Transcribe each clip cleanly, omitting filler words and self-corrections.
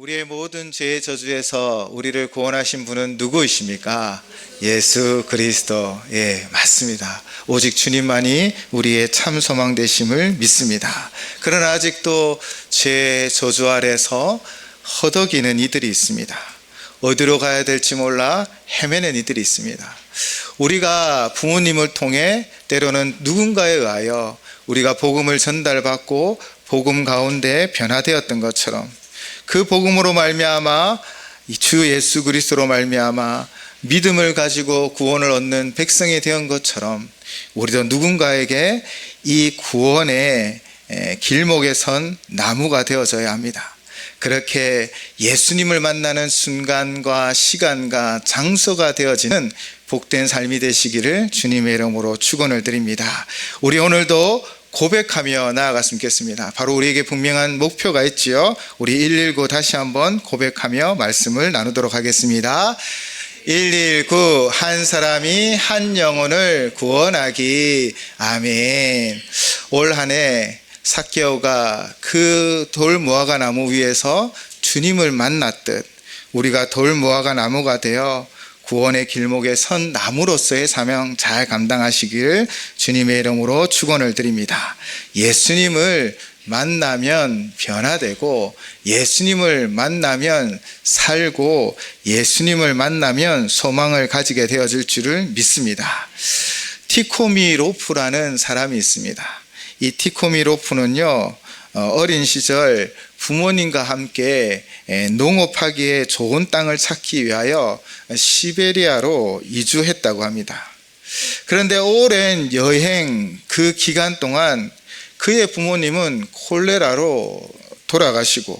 우리의 모든 죄의 저주에서 우리를 구원하신 분은 누구이십니까? 예수 그리스도. 예, 맞습니다. 오직 주님만이 우리의 참 소망 되심을 믿습니다. 그러나 아직도 죄의 저주 아래서 허덕이는 이들이 있습니다. 어디로 가야 될지 몰라 헤매는 이들이 있습니다. 우리가 부모님을 통해 때로는 누군가에 의하여 우리가 복음을 전달받고 복음 가운데 변화되었던 것처럼 그 복음으로 말미암아 주 예수 그리스도로 말미암아 믿음을 가지고 구원을 얻는 백성이 된 것처럼 우리도 누군가에게 이 구원의 길목에 선 나무가 되어져야 합니다. 그렇게 예수님을 만나는 순간과 시간과 장소가 되어지는 복된 삶이 되시기를 주님의 이름으로 축원을 드립니다. 우리 오늘도 고백하며 나아갔으면 좋겠습니다. 바로 우리에게 분명한 목표가 있지요. 우리 119 다시 한번 고백하며 말씀을 나누도록 하겠습니다. 119 한 사람이 한 영혼을 구원하기. 아멘. 올 한 해 삭개오가 그 돌무화과 나무 위에서 주님을 만났듯 우리가 돌무화과 나무가 되어 구원의 길목에 선 나무로서의 사명 잘 감당하시기를 주님의 이름으로 축원을 드립니다. 예수님을 만나면 변화되고 예수님을 만나면 살고 예수님을 만나면 소망을 가지게 되어질 줄을 믿습니다. 티코미 로프라는 사람이 있습니다. 이 티코미 로프는요, 어린 시절 부모님과 함께 농업하기에 좋은 땅을 찾기 위하여 시베리아로 이주했다고 합니다. 그런데 오랜 여행 그 기간 동안 그의 부모님은 콜레라로 돌아가시고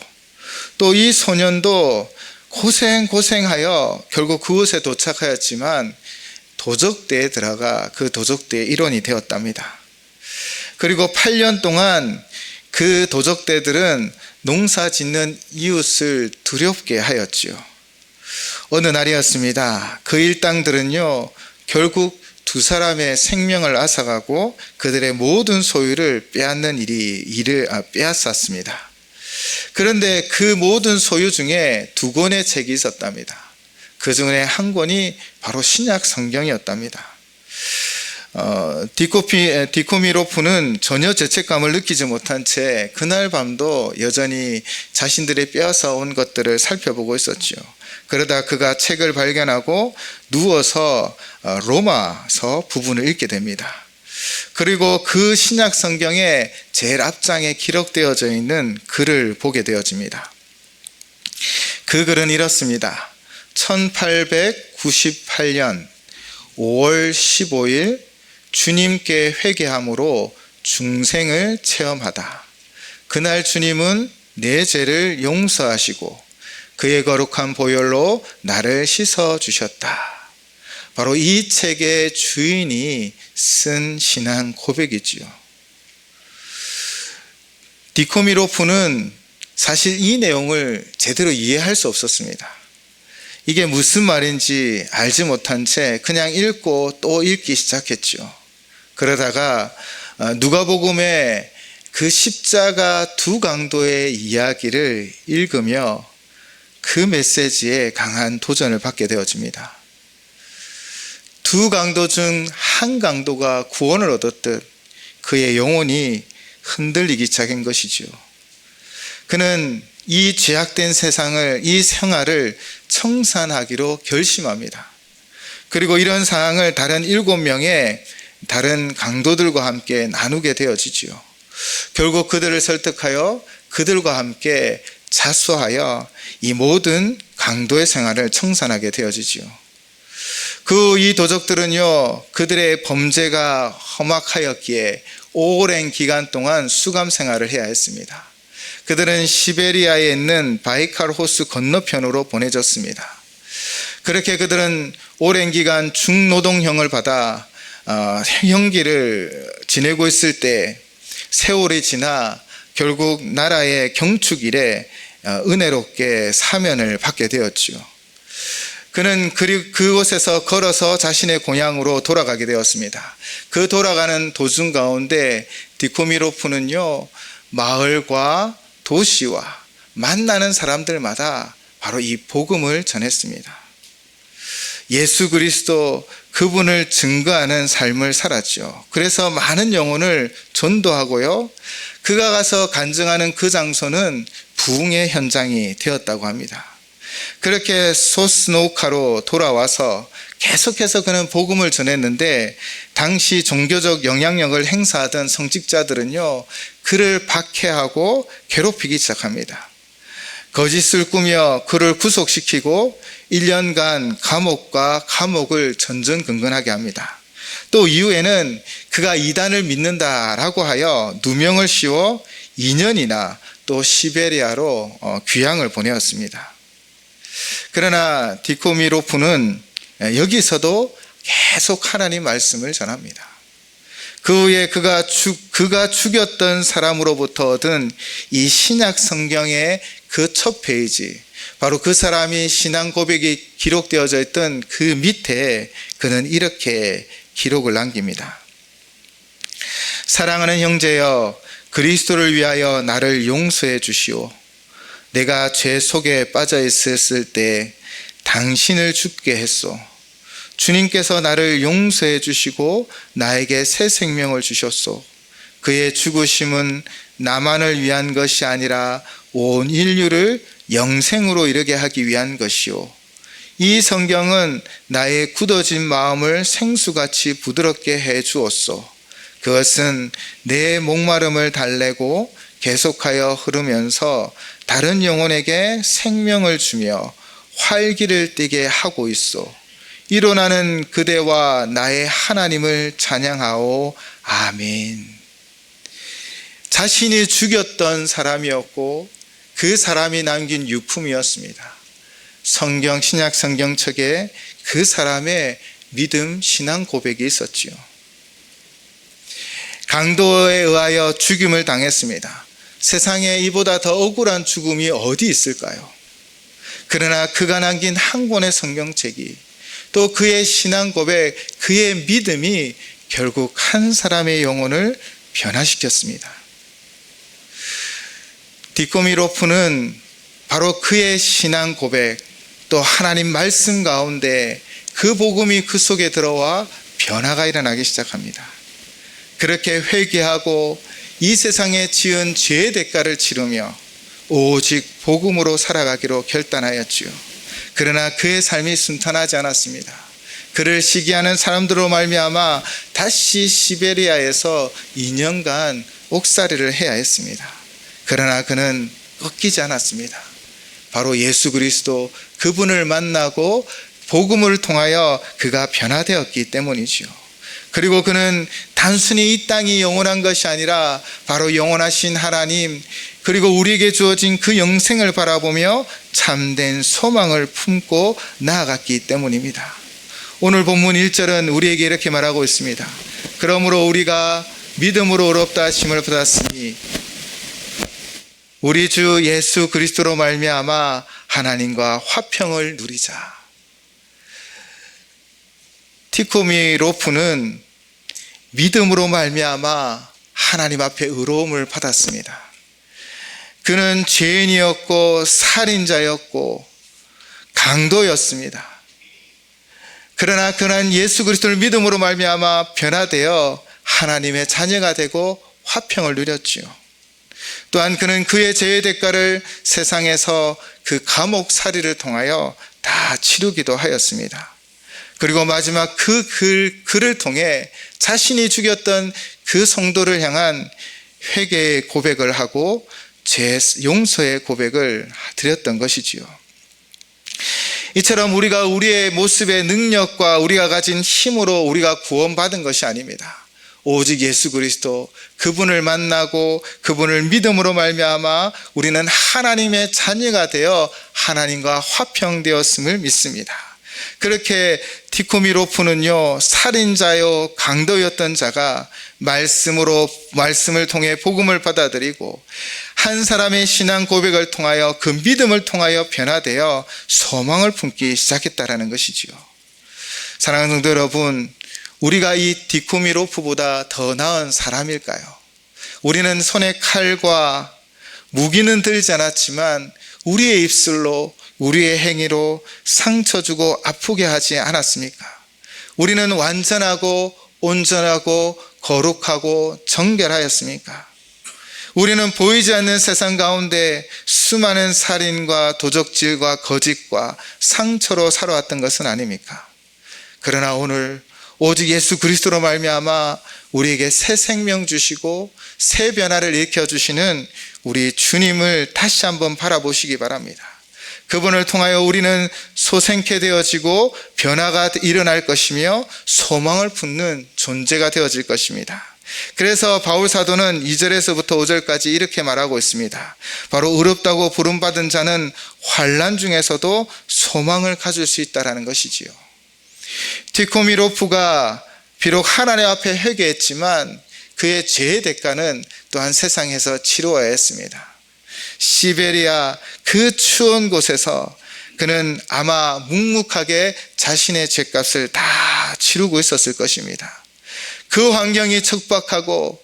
또 이 소년도 고생하여 결국 그곳에 도착하였지만 도적대에 들어가 그 도적대의 일원이 되었답니다. 그리고 8년 동안 그 도적대들은 농사 짓는 이웃을 두렵게 하였지요. 어느 날이었습니다. 그 일당들은요, 결국 두 사람의 생명을 앗아가고 그들의 모든 소유를 빼앗는 일을 빼앗았습니다. 그런데 그 모든 소유 중에 두 권의 책이 있었답니다. 그 중에 한 권이 바로 신약 성경이었답니다. 디코미 로프는 전혀 죄책감을 느끼지 못한 채 그날 밤도 여전히 자신들의 빼앗아 온 것들을 살펴보고 있었죠. 그러다 그가 책을 발견하고 누워서 로마서 부분을 읽게 됩니다. 그리고 그 신약 성경의 제일 앞장에 기록되어져 있는 글을 보게 되어집니다. 그 글은 이렇습니다. 1898년 5월 15일 주님께 회개함으로 중생을 체험하다. 그날 주님은 내 죄를 용서하시고 그의 거룩한 보혈로 나를 씻어주셨다. 바로 이 책의 주인이 쓴 신앙 고백이지요. 디코미 로프는 사실 이 내용을 제대로 이해할 수 없었습니다. 이게 무슨 말인지 알지 못한 채 그냥 읽고 또 읽기 시작했죠. 그러다가 누가복음의 그 십자가 두 강도의 이야기를 읽으며 그 메시지에 강한 도전을 받게 되어집니다. 두 강도 중 한 강도가 구원을 얻었듯 그의 영혼이 흔들리기 시작한 것이죠. 그는 이 죄악된 세상을, 이 생활을 청산하기로 결심합니다. 그리고 이런 상황을 다른 7명의 다른 강도들과 함께 나누게 되어지지요. 결국 그들을 설득하여 그들과 함께 자수하여 이 모든 강도의 생활을 청산하게 되어지지요. 이 도적들은요, 그들의 범죄가 험악하였기에 오랜 기간 동안 수감 생활을 해야 했습니다. 그들은 시베리아에 있는 바이칼 호수 건너편으로 보내졌습니다. 그렇게 그들은 오랜 기간 중노동형을 받아 형기를 지내고 있을 때 세월이 지나 결국 나라의 경축일에 은혜롭게 사면을 받게 되었지요. 그는 그곳에서 걸어서 자신의 고향으로 돌아가게 되었습니다. 그 돌아가는 도중 가운데 디코미 로프는요, 마을과 도시와 만나는 사람들마다 바로 이 복음을 전했습니다. 예수 그리스도 그분을 증거하는 삶을 살았죠. 그래서 많은 영혼을 전도하고요. 그가 가서 간증하는 그 장소는 부흥의 현장이 되었다고 합니다. 그렇게 소스노카로 돌아와서 계속해서 그는 복음을 전했는데 당시 종교적 영향력을 행사하던 성직자들은요, 그를 박해하고 괴롭히기 시작합니다. 거짓을 꾸며 그를 구속시키고 1년간 감옥과 감옥을 전전긍긍하게 합니다. 또 이후에는 그가 이단을 믿는다라고 하여 누명을 씌워 2년이나 또 시베리아로 귀향을 보내었습니다. 그러나 디코미로프는 여기서도 계속 하나님 말씀을 전합니다. 그 후에 그가 죽였던 사람으로부터 얻은 이 신약 성경의 그 첫 페이지, 바로 그 사람이 신앙 고백이 기록되어져 있던 그 밑에 그는 이렇게 기록을 남깁니다. 사랑하는 형제여, 그리스도를 위하여 나를 용서해 주시오. 내가 죄 속에 빠져 있었을 때 당신을 죽게 했소. 주님께서 나를 용서해 주시고 나에게 새 생명을 주셨소. 그의 죽으심은 나만을 위한 것이 아니라 온 인류를 영생으로 이르게 하기 위한 것이오. 이 성경은 나의 굳어진 마음을 생수같이 부드럽게 해 주었소. 그것은 내 목마름을 달래고 계속하여 흐르면서 다른 영혼에게 생명을 주며 활기를 띠게 하고 있소. 이로 나는 그대와 나의 하나님을 찬양하오. 아멘. 자신이 죽였던 사람이었고 그 사람이 남긴 유품이었습니다. 성경, 신약 성경책에 그 사람의 믿음, 신앙 고백이 있었지요. 강도에 의하여 죽임을 당했습니다. 세상에 이보다 더 억울한 죽음이 어디 있을까요? 그러나 그가 남긴 한 권의 성경책이, 또 그의 신앙 고백, 그의 믿음이 결국 한 사람의 영혼을 변화시켰습니다. 디코미로프는 바로 그의 신앙 고백, 또 하나님 말씀 가운데 그 복음이 그 속에 들어와 변화가 일어나기 시작합니다. 그렇게 회개하고 이 세상에 지은 죄의 대가를 치르며 오직 복음으로 살아가기로 결단하였지요. 그러나 그의 삶이 순탄하지 않았습니다. 그를 시기하는 사람들로 말미암아 다시 시베리아에서 2년간 옥살이를 해야 했습니다. 그러나 그는 꺾이지 않았습니다. 바로 예수 그리스도 그분을 만나고 복음을 통하여 그가 변화되었기 때문이지요. 그리고 그는 단순히 이 땅이 영원한 것이 아니라 바로 영원하신 하나님, 그리고 우리에게 주어진 그 영생을 바라보며 참된 소망을 품고 나아갔기 때문입니다. 오늘 본문 1절은 우리에게 이렇게 말하고 있습니다. 그러므로 우리가 믿음으로 의롭다 하심을 받았으니 우리 주 예수 그리스도로 말미암아 하나님과 화평을 누리자. 디코미로프는 믿음으로 말미암아 하나님 앞에 의로움을 받았습니다. 그는 죄인이었고 살인자였고 강도였습니다. 그러나 그는 예수 그리스도를 믿음으로 말미암아 변화되어 하나님의 자녀가 되고 화평을 누렸지요. 또한 그는 그의 죄의 대가를 세상에서 그 감옥살이를 통하여 다 치르기도 하였습니다. 그리고 마지막 그 글을 통해 자신이 죽였던 그 성도를 향한 회개의 고백을 하고 죄 용서의 고백을 드렸던 것이지요. 이처럼 우리가 우리의 모습의 능력과 우리가 가진 힘으로 우리가 구원받은 것이 아닙니다. 오직 예수 그리스도 그분을 만나고 그분을 믿음으로 말미암아 우리는 하나님의 자녀가 되어 하나님과 화평되었음을 믿습니다. 그렇게 디코미로프는요, 살인자요 강도였던 자가 말씀을 통해 복음을 받아들이고 한 사람의 신앙 고백을 통하여 그 믿음을 통하여 변화되어 소망을 품기 시작했다라는 것이지요. 사랑하는 성도 여러분, 우리가 이 디코미로프보다 더 나은 사람일까요? 우리는 손에 칼과 무기는 들지 않았지만 우리의 입술로 우리의 행위로 상처 주고 아프게 하지 않았습니까? 우리는 완전하고 온전하고 거룩하고 정결하였습니까? 우리는 보이지 않는 세상 가운데 수많은 살인과 도적질과 거짓과 상처로 살아왔던 것은 아닙니까? 그러나 오늘 오직 예수 그리스도로 말미암아 우리에게 새 생명 주시고 새 변화를 일으켜 주시는 우리 주님을 다시 한번 바라보시기 바랍니다. 그분을 통하여 우리는 소생케 되어지고 변화가 일어날 것이며 소망을 품는 존재가 되어질 것입니다. 그래서 바울 사도는 2절에서부터 5절까지 이렇게 말하고 있습니다. 바로 의롭다고 부름받은 자는 환난 중에서도 소망을 가질 수 있다는 것이지요. 디코미로프가 비록 하나님 앞에 회개했지만 그의 죄의 대가는 또한 세상에서 치루어야 했습니다. 시베리아 그 추운 곳에서 그는 아마 묵묵하게 자신의 죄값을 다 치르고 있었을 것입니다. 그 환경이 척박하고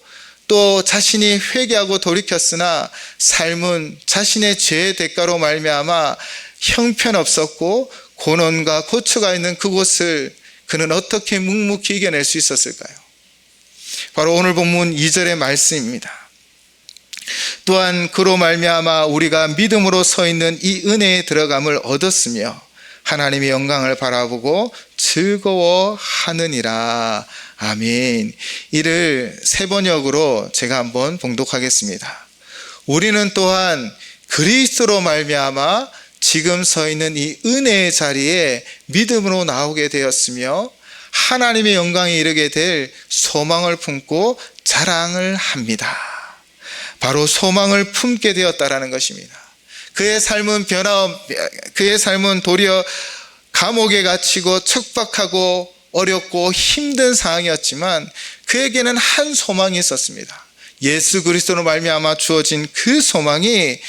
또 자신이 회개하고 돌이켰으나 삶은 자신의 죄의 대가로 말미암아 형편없었고 고난과 고초가 있는 그곳을 그는 어떻게 묵묵히 이겨낼 수 있었을까요? 바로 오늘 본문 2절의 말씀입니다. 또한 그로 말미암아 우리가 믿음으로 서 있는 이 은혜에 들어감을 얻었으며 하나님의 영광을 바라보고 즐거워하느니라. 아멘. 이를 세 번역으로 제가 한번 봉독하겠습니다. 우리는 또한 그리스도로 말미암아 지금 서 있는 이 은혜의 자리에 믿음으로 나오게 되었으며 하나님의 영광에 이르게 될 소망을 품고 자랑을 합니다. 바로 소망을 품게 되었다라는 것입니다. 그의 삶은 도리어 감옥에 갇히고 척박하고 어렵고 힘든 상황이었지만 그에게는 한 소망이 있었습니다. 예수 그리스도로 말미암아 주어진 그 소망이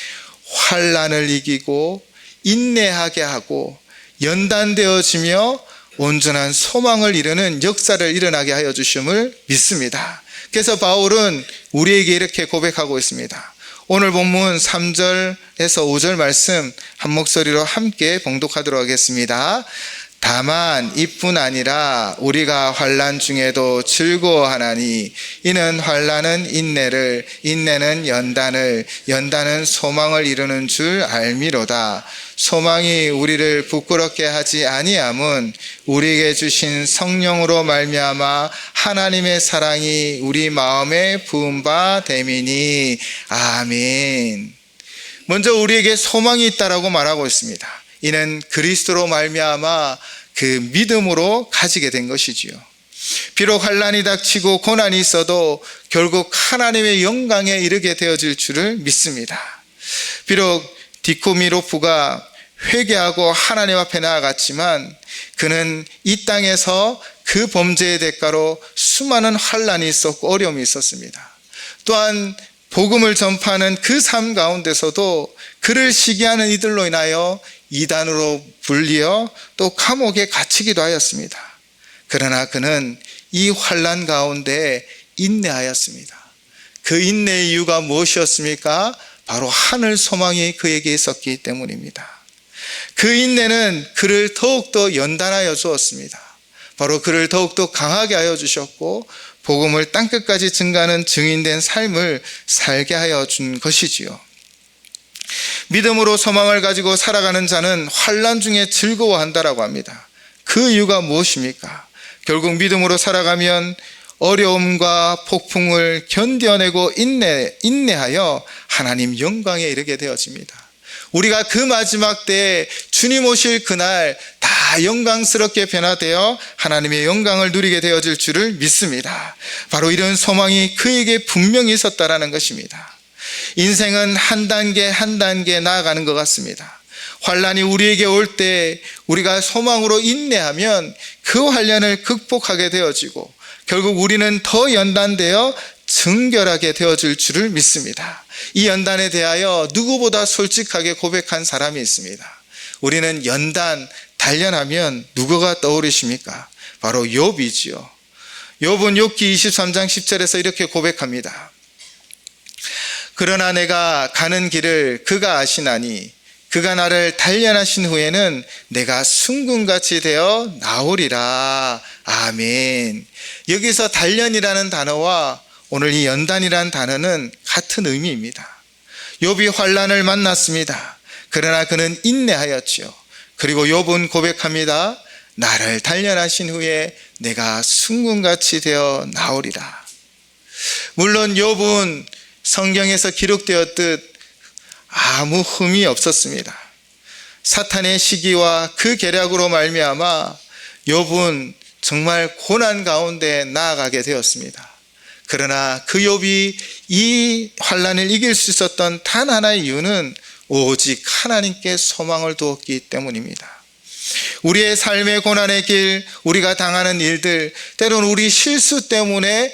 환난을 이기고 인내하게 하고 연단되어지며 온전한 소망을 이루는 역사를 일어나게 하여 주심을 믿습니다. 그래서 바울은 우리에게 이렇게 고백하고 있습니다. 오늘 본문 3절에서 5절 말씀 한 목소리로 함께 봉독하도록 하겠습니다. 다만 이뿐 아니라 우리가 환난 중에도 즐거워하나니 이는 환난은 인내를, 인내는 연단을, 연단은 소망을 이루는 줄 알미로다. 소망이 우리를 부끄럽게 하지 아니함은 우리에게 주신 성령으로 말미암아 하나님의 사랑이 우리 마음에 부은 바 됨이니. 아멘. 먼저 우리에게 소망이 있다라고 말하고 있습니다. 이는 그리스도로 말미암아 그 믿음으로 가지게 된 것이지요. 비록 환난이 닥치고 고난이 있어도 결국 하나님의 영광에 이르게 되어질 줄을 믿습니다. 비록 디코미로프가 회개하고 하나님 앞에 나아갔지만 그는 이 땅에서 그 범죄의 대가로 수많은 환난이 있었고 어려움이 있었습니다. 또한 복음을 전파하는 그 삶 가운데서도 그를 시기하는 이들로 인하여 이단으로 불리어 또 감옥에 갇히기도 하였습니다. 그러나 그는 이 환난 가운데 인내하였습니다. 그 인내의 이유가 무엇이었습니까? 바로 하늘 소망이 그에게 있었기 때문입니다. 그 인내는 그를 더욱더 연단하여 주었습니다. 바로 그를 더욱더 강하게 하여 주셨고 복음을 땅끝까지 증가하는 증인된 삶을 살게 하여 준 것이지요. 믿음으로 소망을 가지고 살아가는 자는 환난 중에 즐거워한다라고 합니다. 그 이유가 무엇입니까? 결국 믿음으로 살아가면 어려움과 폭풍을 견뎌내고 인내하여 하나님 영광에 이르게 되어집니다. 우리가 그 마지막 때에 주님 오실 그날 다 영광스럽게 변화되어 하나님의 영광을 누리게 되어질 줄을 믿습니다. 바로 이런 소망이 그에게 분명히 있었다라는 것입니다. 인생은 한 단계 한 단계 나아가는 것 같습니다. 환난이 우리에게 올 때 우리가 소망으로 인내하면 그 환난을 극복하게 되어지고 결국 우리는 더 연단되어 정결하게 되어질 줄을 믿습니다. 이 연단에 대하여 누구보다 솔직하게 고백한 사람이 있습니다. 우리는 연단, 단련하면 누구가 떠오르십니까? 바로 욥이지요. 욥은 욥기 23장 10절에서 이렇게 고백합니다. 그러나 내가 가는 길을 그가 아시나니 그가 나를 단련하신 후에는 내가 순금같이 되어 나오리라. 아멘. 여기서 단련이라는 단어와 오늘 이 연단이라는 단어는 같은 의미입니다. 욥이 환난을 만났습니다. 그러나 그는 인내하였지요. 그리고 욥은 고백합니다. 나를 단련하신 후에 내가 순금같이 되어 나오리라. 물론 욥은 성경에서 기록되었듯 아무 흠이 없었습니다. 사탄의 시기와 그 계략으로 말미암아 욥은 정말 고난 가운데 나아가게 되었습니다. 그러나 그 욥이 이 환난을 이길 수 있었던 단 하나의 이유는 오직 하나님께 소망을 두었기 때문입니다. 우리의 삶의 고난의 길, 우리가 당하는 일들, 때로는 우리 실수 때문에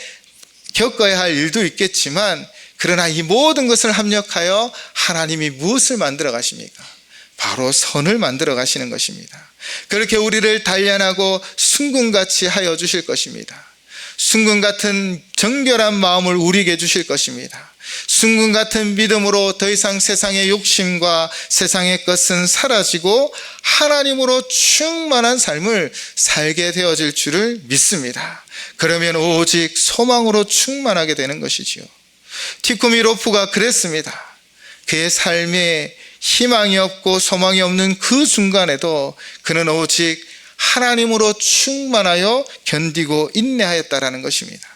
겪어야 할 일도 있겠지만, 그러나 이 모든 것을 합력하여 하나님이 무엇을 만들어 가십니까? 바로 선을 만들어 가시는 것입니다. 그렇게 우리를 단련하고 순금같이 하여 주실 것입니다. 순금 같은 정결한 마음을 우리에게 주실 것입니다. 순금 같은 믿음으로 더 이상 세상의 욕심과 세상의 것은 사라지고 하나님으로 충만한 삶을 살게 되어질 줄을 믿습니다. 그러면 오직 소망으로 충만하게 되는 것이지요. 티코미 로프가 그랬습니다. 그의 삶에 희망이 없고 소망이 없는 그 순간에도 그는 오직 하나님으로 충만하여 견디고 인내하였다라는 것입니다.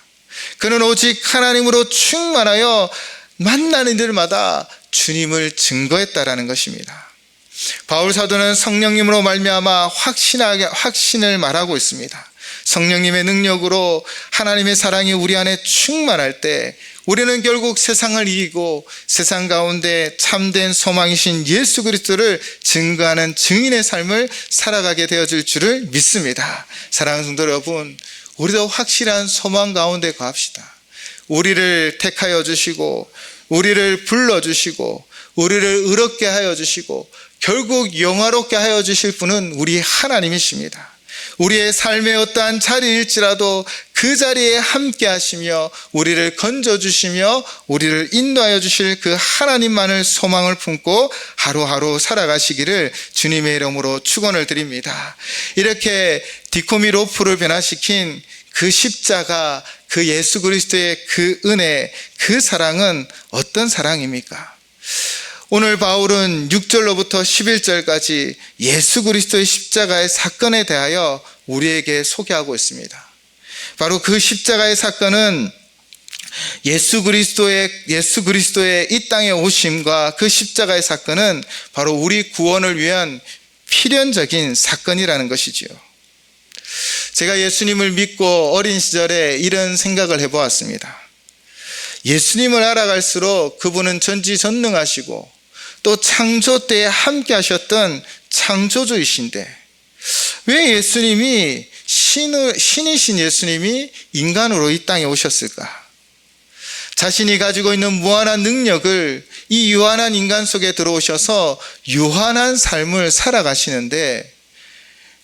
그는 오직 하나님으로 충만하여 만나는 일마다 주님을 증거했다라는 것입니다. 바울 사도는 성령님으로 말미암아 확신을 말하고 있습니다. 성령님의 능력으로 하나님의 사랑이 우리 안에 충만할 때 우리는 결국 세상을 이기고 세상 가운데 참된 소망이신 예수 그리스도를 증거하는 증인의 삶을 살아가게 되어질 줄을 믿습니다. 사랑하는 성도 여러분, 우리도 확실한 소망 가운데 거합시다. 우리를 택하여 주시고 우리를 불러주시고 우리를 의롭게 하여 주시고 결국 영화롭게 하여 주실 분은 우리 하나님이십니다. 우리의 삶의 어떠한 자리일지라도 그 자리에 함께 하시며 우리를 건져주시며 우리를 인도하여 주실 그 하나님만을 소망을 품고 하루하루 살아가시기를 주님의 이름으로 축원을 드립니다. 이렇게 디코미 로프를 변화시킨 그 십자가, 그 예수 그리스도의 그 은혜, 그 사랑은 어떤 사랑입니까? 오늘 바울은 6절로부터 11절까지 예수 그리스도의 십자가의 사건에 대하여 우리에게 소개하고 있습니다. 바로 그 십자가의 사건은 예수 그리스도의 이 땅에 오심과 그 십자가의 사건은 바로 우리 구원을 위한 필연적인 사건이라는 것이지요. 제가 예수님을 믿고 어린 시절에 이런 생각을 해보았습니다. 예수님을 알아갈수록 그분은 전지전능하시고 또 창조 때에 함께 하셨던 창조주이신데 왜 예수님이 신이신 예수님이 인간으로 이 땅에 오셨을까? 자신이 가지고 있는 무한한 능력을 이 유한한 인간 속에 들어오셔서 유한한 삶을 살아가시는데,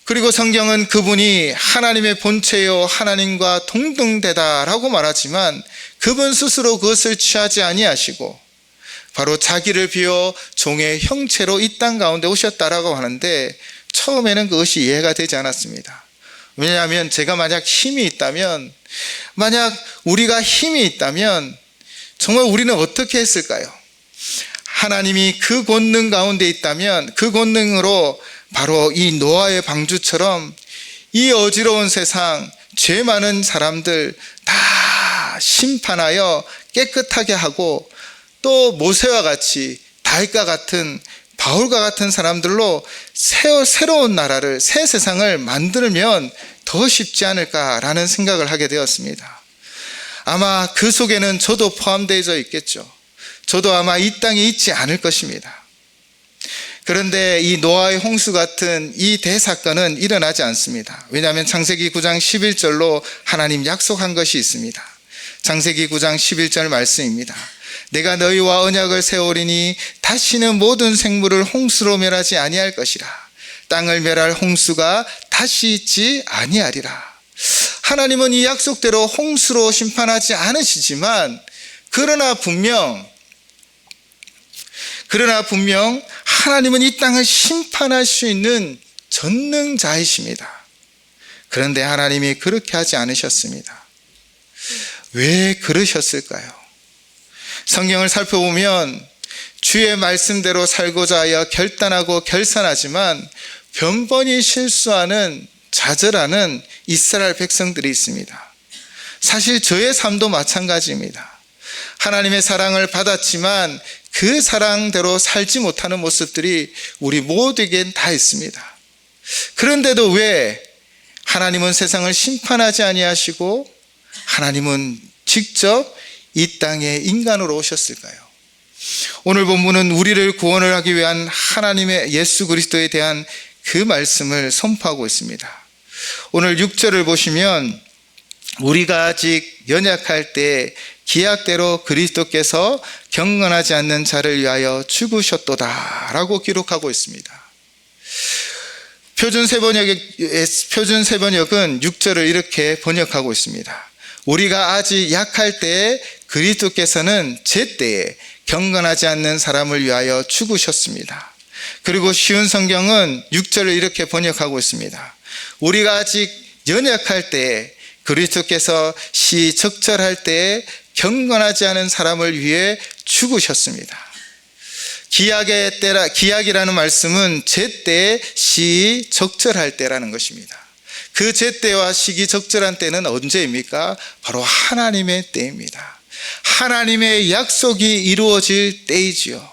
그리고 성경은 그분이 하나님의 본체요 하나님과 동등되다라고 말하지만 그분 스스로 그것을 취하지 아니하시고 바로 자기를 비워 종의 형체로 이 땅 가운데 오셨다라고 하는데, 처음에는 그것이 이해가 되지 않았습니다. 왜냐하면 제가 만약 우리가 힘이 있다면 정말 우리는 어떻게 했을까요? 하나님이 그 권능 가운데 있다면 그 권능으로 바로 이 노아의 방주처럼 이 어지러운 세상, 죄 많은 사람들 다 심판하여 깨끗하게 하고 또 모세와 같이 다윗과 같은 바울과 같은 사람들로 새로운 나라를, 새 세상을 만들면 더 쉽지 않을까라는 생각을 하게 되었습니다. 아마 그 속에는 저도 포함되어 있겠죠. 저도 아마 이 땅에 있지 않을 것입니다. 그런데 이 노아의 홍수 같은 이 대사건은 일어나지 않습니다. 왜냐하면 창세기 9장 11절로 하나님 약속한 것이 있습니다. 창세기 9장 11절 말씀입니다. 내가 너희와 언약을 세우리니 다시는 모든 생물을 홍수로 멸하지 아니할 것이라. 땅을 멸할 홍수가 다시 있지 아니하리라. 하나님은 이 약속대로 홍수로 심판하지 않으시지만, 그러나 분명 그러나 분명 하나님은 이 땅을 심판할 수 있는 전능자이십니다. 그런데 하나님이 그렇게 하지 않으셨습니다. 왜 그러셨을까요? 성경을 살펴보면 주의 말씀대로 살고자 하여 결단하고 결산하지만 번번이 실수하는, 좌절하는 이스라엘 백성들이 있습니다. 사실 저의 삶도 마찬가지입니다. 하나님의 사랑을 받았지만 그 사랑대로 살지 못하는 모습들이 우리 모두에겐 다 있습니다. 그런데도 왜 하나님은 세상을 심판하지 아니하시고 하나님은 직접 이 땅에 인간으로 오셨을까요? 오늘 본문은 우리를 구원을 하기 위한 하나님의 예수 그리스도에 대한 그 말씀을 선포하고 있습니다. 오늘 6절을 보시면 우리가 아직 연약할 때 기약대로 그리스도께서 경건하지 않는 자를 위하여 죽으셨도다 라고 기록하고 있습니다. 표준 세번역은 6절을 이렇게 번역하고 있습니다. 우리가 아직 약할 때에 그리스도께서는 제때에 경건하지 않는 사람을 위하여 죽으셨습니다. 그리고 쉬운 성경은 6절을 이렇게 번역하고 있습니다. 우리가 아직 연약할 때에 그리스도께서 시적절할 때에 경건하지 않은 사람을 위해 죽으셨습니다. 기약이라는 말씀은 제때 시적절할 때라는 것입니다. 그 제때와 시기적절한 때는 언제입니까? 바로 하나님의 때입니다. 하나님의 약속이 이루어질 때이지요.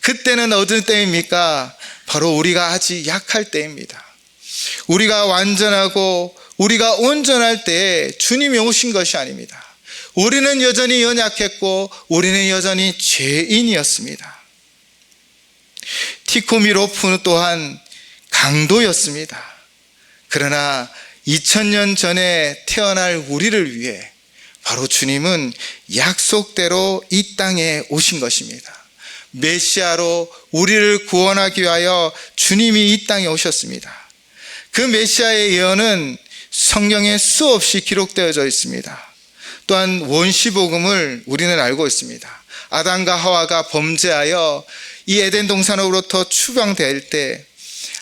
그때는 어느 때입니까? 바로 우리가 아직 약할 때입니다. 우리가 완전하고 우리가 온전할 때 주님이 오신 것이 아닙니다. 우리는 여전히 연약했고 우리는 여전히 죄인이었습니다. 티코미로프 또한 강도였습니다. 그러나 2000년 전에 태어날 우리를 위해 바로 주님은 약속대로 이 땅에 오신 것입니다. 메시아로 우리를 구원하기 위하여 주님이 이 땅에 오셨습니다. 그 메시아의 예언은 성경에 수없이 기록되어져 있습니다. 또한 원시복음을 우리는 알고 있습니다. 아담과 하와가 범죄하여 이 에덴 동산으로부터 추방될 때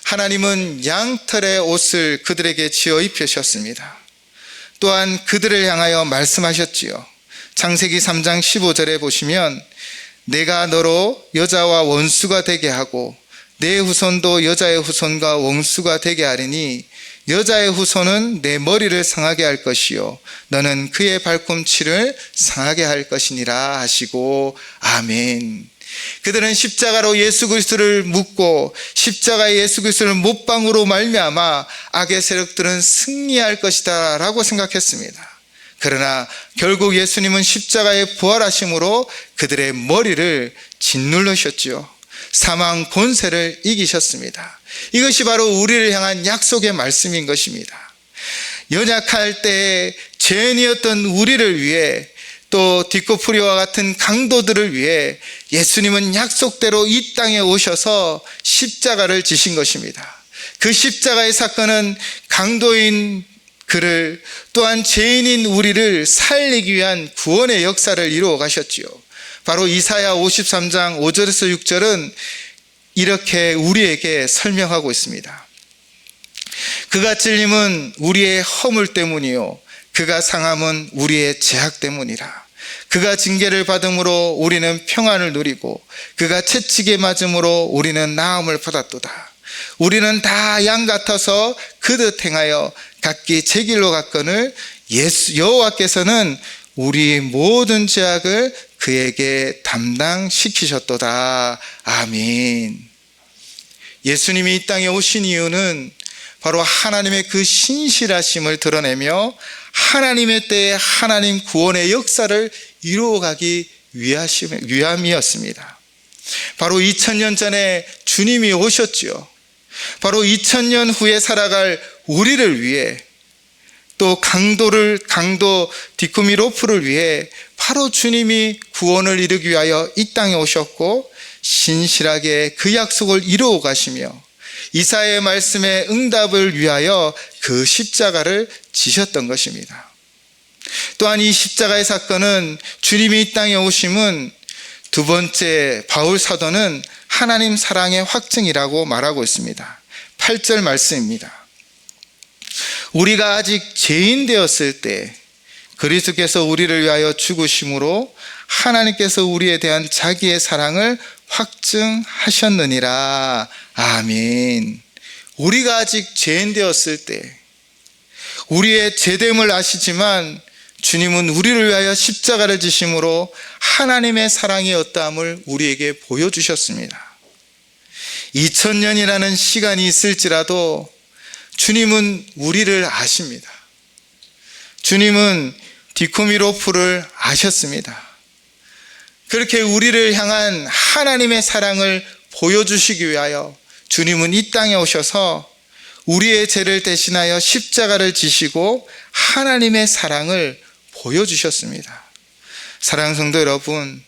하나님은 양털의 옷을 그들에게 지어 입히셨습니다. 또한 그들을 향하여 말씀하셨지요. 창세기 3장 15절에 보시면 내가 너로 여자와 원수가 되게 하고 내 후손도 여자의 후손과 원수가 되게 하리니 여자의 후손은 내 머리를 상하게 할 것이요 너는 그의 발꿈치를 상하게 할 것이니라 하시고 아멘. 그들은 십자가로 예수 그리스도를 묻고 십자가에 예수 그리스도를 못방으로 말미암아 악의 세력들은 승리할 것이다 라고 생각했습니다. 그러나 결국 예수님은 십자가에 부활하심으로 그들의 머리를 짓누르셨지요. 사망 권세를 이기셨습니다. 이것이 바로 우리를 향한 약속의 말씀인 것입니다. 연약할 때 죄인이었던 우리를 위해 또 디코프리와 같은 강도들을 위해 예수님은 약속대로 이 땅에 오셔서 십자가를 지신 것입니다. 그 십자가의 사건은 강도인 그를 또한 죄인인 우리를 살리기 위한 구원의 역사를 이루어 가셨지요. 바로 이사야 53장 5절에서 6절은 이렇게 우리에게 설명하고 있습니다. 그가 찔림은 우리의 허물 때문이요 그가 상함은 우리의 죄악 때문이라. 그가 징계를 받음으로 우리는 평안을 누리고 그가 채찍에 맞음으로 우리는 나음을 받았도다. 우리는 다 양 같아서 그듯 행하여 각기 제 길로 갔거늘 여호와께서는 우리 모든 죄악을 그에게 담당시키셨도다. 아멘. 예수님이 이 땅에 오신 이유는 바로 하나님의 그 신실하심을 드러내며 하나님의 때에 하나님 구원의 역사를 이루어가기 위함이었습니다. 바로 2000년 전에 주님이 오셨지요. 바로 2000년 후에 살아갈 우리를 위해 또 강도 디코미로프를 위해 바로 주님이 구원을 이루기 위하여 이 땅에 오셨고 신실하게 그 약속을 이루어 가시며 이사야의 말씀에 응답을 위하여 그 십자가를 지셨던 것입니다. 또한 이 십자가의 사건은 주님이 이 땅에 오심은 두 번째 바울 사도는 하나님 사랑의 확증이라고 말하고 있습니다. 8절 말씀입니다. 우리가 아직 죄인 되었을 때 그리스도께서 우리를 위하여 죽으심으로 하나님께서 우리에 대한 자기의 사랑을 확증하셨느니라. 아멘. 우리가 아직 죄인 되었을 때 우리의 죄됨을 아시지만 주님은 우리를 위하여 십자가를 지심으로 하나님의 사랑의 어떠함을 우리에게 보여주셨습니다. 2000년이라는 시간이 있을지라도 주님은 우리를 아십니다. 주님은 디코미로프를 아셨습니다. 그렇게 우리를 향한 하나님의 사랑을 보여주시기 위하여 주님은 이 땅에 오셔서 우리의 죄를 대신하여 십자가를 지시고 하나님의 사랑을 보여주셨습니다. 사랑하는 성도 여러분,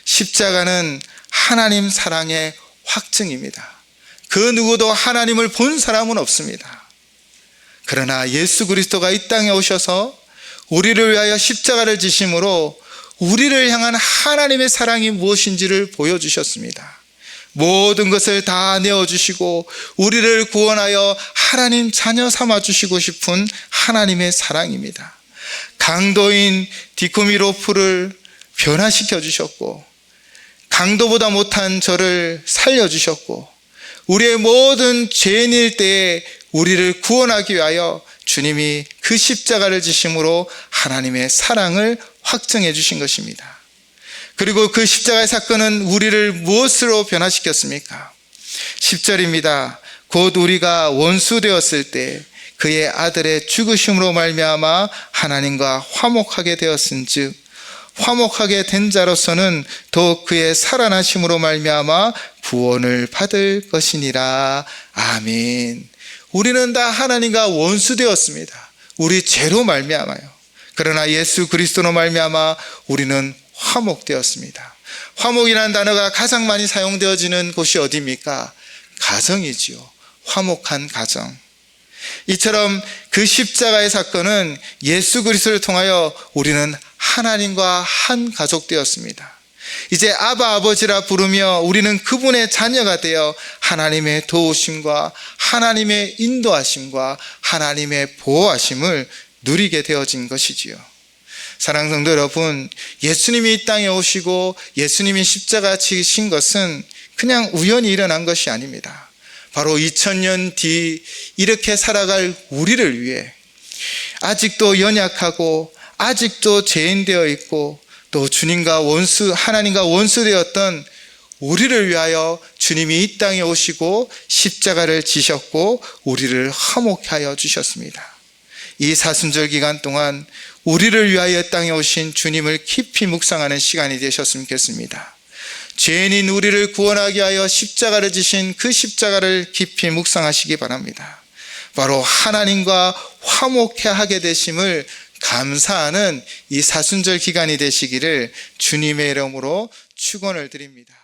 십자가는 하나님 사랑의 확증입니다. 그 누구도 하나님을 본 사람은 없습니다. 그러나 예수 그리스도가 이 땅에 오셔서 우리를 위하여 십자가를 지심으로 우리를 향한 하나님의 사랑이 무엇인지를 보여주셨습니다. 모든 것을 다 내어주시고 우리를 구원하여 하나님 자녀 삼아주시고 싶은 하나님의 사랑입니다. 강도인 디코미로프를 변화시켜 주셨고 강도보다 못한 저를 살려주셨고 우리의 모든 죄인일 때에 우리를 구원하기 위하여 주님이 그 십자가를 지심으로 하나님의 사랑을 확증해 주신 것입니다. 그리고 그 십자가의 사건은 우리를 무엇으로 변화시켰습니까? 10절입니다. 곧 우리가 원수 되었을 때 그의 아들의 죽으심으로 말미암아 하나님과 화목하게 되었은즉 화목하게 된 자로서는 더 그의 살아나심으로 말미암아 구원을 받을 것이니라. 아멘. 우리는 다 하나님과 원수 되었습니다. 우리 죄로 말미암아요. 그러나 예수 그리스도로 말미암아 우리는 화목되었습니다. 화목이라는 단어가 가장 많이 사용되어지는 곳이 어디입니까? 가정이지요. 화목한 가정. 이처럼 그 십자가의 사건은 예수 그리스도를 통하여 우리는 하나님과 한 가족 되었습니다. 이제 아바 아버지라 부르며 우리는 그분의 자녀가 되어 하나님의 도우심과 하나님의 인도하심과 하나님의 보호하심을 누리게 되어진 것이지요. 사랑하는 성도 여러분, 예수님이 이 땅에 오시고 예수님이 십자가 지신 것은 그냥 우연히 일어난 것이 아닙니다. 바로 2000년 뒤 이렇게 살아갈 우리를 위해 아직도 연약하고 아직도 죄인 되어 있고 또 주님과 하나님과 원수 되었던 우리를 위하여 주님이 이 땅에 오시고 십자가를 지셨고 우리를 화목케 하여 주셨습니다. 이 사순절 기간 동안 우리를 위하여 땅에 오신 주님을 깊이 묵상하는 시간이 되셨으면 좋겠습니다. 죄인인 우리를 구원하기 위하여 십자가를 지신 그 십자가를 깊이 묵상하시기 바랍니다. 바로 하나님과 화목케 하게 되심을 감사하는 이 사순절 기간이 되시기를 주님의 이름으로 축원을 드립니다.